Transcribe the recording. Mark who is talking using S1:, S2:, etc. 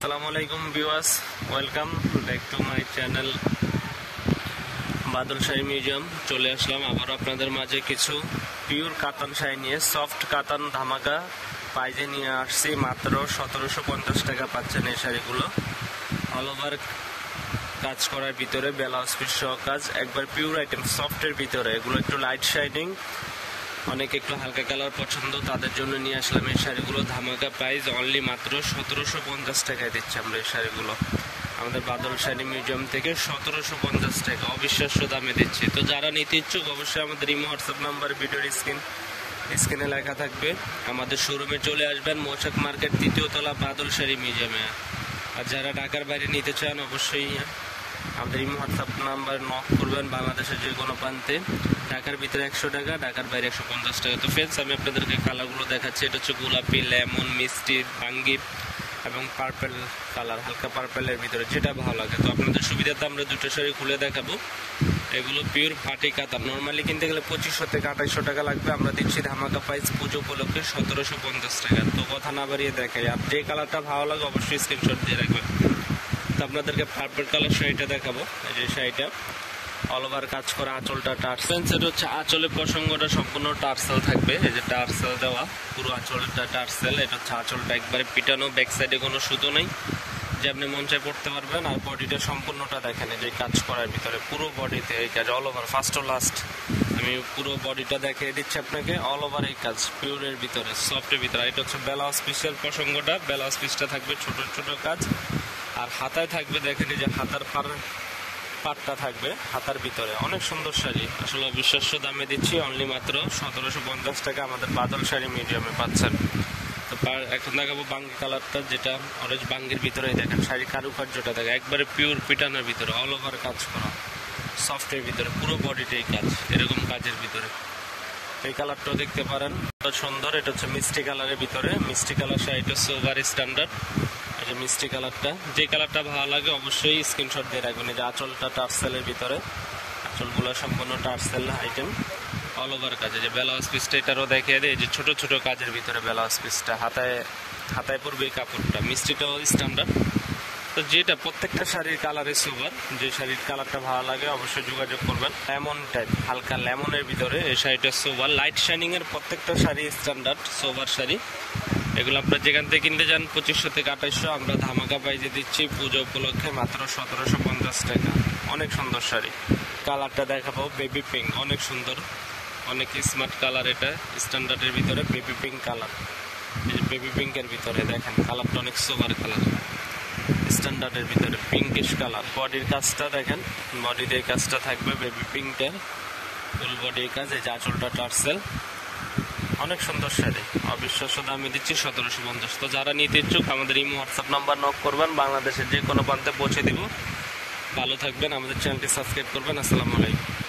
S1: আসসালামুআলাইকুম viewers, welcome back to my channel Badal Sari museum. চলে আসলাম আবার আপনাদের মাঝে কিছু পিওর কাতান শাড়ি নিয়ে। সফট কাতান ধামাকা পাইজে নিয়ে আসছি। মাত্র 1750 টাকা পাচ্ছেন এই শাড়িগুলো। অল ওভার কাজ করার ভিতরে ব্লাউজ পিস সহ কাজ, একবার পিওর আইটেম সফটের ভিতরে। এগুলো একটু লাইট শাইনিং, অনেকে একটু হালকা কালার পছন্দ, তাদের জন্য নিয়ে আসলাম এই শাড়িগুলো। ধামাকা প্রাইস অনলি মাত্র 1750 টাকায় দিচ্ছি আমরা এই শাড়িগুলো আমাদের বাদল শাড়ি মিউজিয়াম থেকে। 1750 টাকা অবিশ্বাস্য দামে দিচ্ছি। তো যারা নিতে ইচ্ছুক অবশ্যই আমাদের ইমো হোয়াটসঅ্যাপ নাম্বার ভিডিওর স্ক্রিনে লেখা থাকবে। আমাদের শোরুমে চলে আসবেন, মৌচাক মার্কেট 3য় তলা, বাদল শাড়ি মিউজিয়ামে। আর যারা ঢাকার বাইরে নিতে চান অবশ্যই আমাদের ইমো হোয়াটসঅ্যাপ নাম্বার নক করবেন। বাংলাদেশের যে কোনো প্রান্তে, ঢাকার ভিতরে 100 টাকা, ঢাকার বাইরে 150 টাকা। তো ফ্রেন্ডস, আমি আপনাদেরকে কালারগুলো দেখাচ্ছি। এটা হচ্ছে গোলাপি, লেমন, মিষ্টি, বাঙ্গি এবং পার্পেল কালার, হালকা পার্পেলের ভিতরে, যেটা ভালো লাগে। তো আপনাদের সুবিধাতে আমরা দুটো শাড়ি খুলে দেখাবো। এগুলো পিওর পাটি কাতান। নর্মালি কিনতে গেলে 2500 থেকে 2800 টাকা লাগবে, আমরা দিচ্ছি ধামাকা প্রাইস পুজো উপলক্ষে 1750 টাকা। তো কথা না বাড়িয়ে দেখাই, আর যে কালারটা ভালো লাগে অবশ্যই স্ক্রিনশট দিয়ে রাখবেন। তো আপনাদেরকে পার্পল কালার শাড়িটা দেখাবো। এই যে শাড়িটা অল ওভার কাজ করা, আঁচলটা টার্সেল। এটা হচ্ছে আঁচলের প্রসঙ্গটা সম্পূর্ণ টার্সেল থাকবে। এই যে টার্সেল দেওয়া, পুরো আঁচলটা টার্সেল। এটা হচ্ছে আঁচলটা একবারে পিটানো, ব্যাক সাইডে কোনো সুতো নেই, যে আপনি মন চায় পড়তে পারবেন। আর বডিটা সম্পূর্ণটা দেখেন, এই যে কাজ করার ভিতরে পুরো বডিতে এই কাজ অল ওভার, ফার্স্ট ও লাস্ট। আমি পুরো বডিটা দেখিয়ে দিচ্ছি আপনাকে। অল ওভার এই কাজ পিওরের ভিতরে, সফটের ভিতরে। এটা হচ্ছে ব্লাউজ পিসের প্রসঙ্গটা। ব্লাউজ পিসটা থাকবে ছোট ছোট কাজ, আর হাতায় থাকবে দেখেন এই যে হাতার পাটটা থাকবে হাতার ভিতরে। অনেক সুন্দর শাড়ি, আসলে অবিশ্বাস্য দামে দিচ্ছি। অনলি মাত্র 1750 টাকা আমাদের বাদল শাড়ি মিউজিয়ামে পাচ্ছেন। তো এখন দেখাবো বাঙ্গি কালারটা, যেটা অরেঞ্জ বাঙ্গির ভিতরে। দেখেন শাড়ি কারুকার্যটা দেখেন, একবারে পিওর পিটানোর ভিতরে, অল ওভার কাজ করা, সফটের ভিতরে, পুরো বডিটাই কাজ, এরকম কাজের ভিতরে। এই কালারটাও দেখতে পারেন, সুন্দর। এটা হচ্ছে মিষ্টি কালারের ভিতরে। মিষ্টি কালার শাড়িটা সোভার স্ট্যান্ডার্ড। এই যে মিষ্টি কালারটা, যে কালারটা ভালো লাগে অবশ্যই স্ক্রিনশট দিয়ে রাখবেন। এই যে আঁচলটা টার্সেলের ভিতরে, আঁচলগুলো সম্পূর্ণ টার্সেল আইটেম, অল ওভার কাজে। যে ব্লাউজ পিসটা এটারও দেখিয়ে দেয়, এই যে ছোট ছোট কাজের ভিতরে ব্লাউজ পিসটা, হাতায় পড়বে এই কাপড়টা। মিষ্টিটাও স্ট্যান্ডার্ড। তো যেটা প্রত্যেকটা শাড়ির কালারে সোভার, যে শাড়ির কালারটা ভালো লাগে অবশ্যই যোগাযোগ করবেন। লেমন টাইপ, হালকা লেমনের ভিতরে এই শাড়িটা সোভার। লাইট শাইনিং এর প্রত্যেকটা শাড়ি স্ট্যান্ডার্ড সোভার শাড়ি। এগুলো আপনার যেখান থেকে কিনতে যান 2500 থেকে 2800, আমরা ধামাকা প্রাইজে দিচ্ছি পুজো উপলক্ষে মাত্র 1750 টাকা। অনেক সুন্দর শাড়ি। কালারটা দেখাবো বেবি পিঙ্ক, অনেক সুন্দর, অনেক স্মার্ট কালার। এটা স্ট্যান্ডার্ডের ভিতরে বেবি পিঙ্ক কালার। এই যে বেবি পিঙ্কের ভিতরে দেখেন কালারটা অনেক সোভার কালার, স্ট্যান্ডার্ডের ভিতরে পিঙ্কিশ কালার। বডির কাজটা দেখেন, বডিতে কাজটা থাকবে বেবি পিঙ্কের, ফুল বডির কাজ। এই যে আঁচলটা টার্সেল, অনেক সুন্দর শাড়ি, অবিশ্বাস্য দামে দিচ্ছি 1750। তো যারা নিতে ইচ্ছুক আমাদের ইমো হোয়াটসঅ্যাপ নাম্বার নক করবেন, বাংলাদেশের যে কোনো প্রান্তে পৌঁছে দিব। ভালো থাকবেন, আমাদের চ্যানেলটি সাবস্ক্রাইব করবেন। আসসালামু আলাইকুম।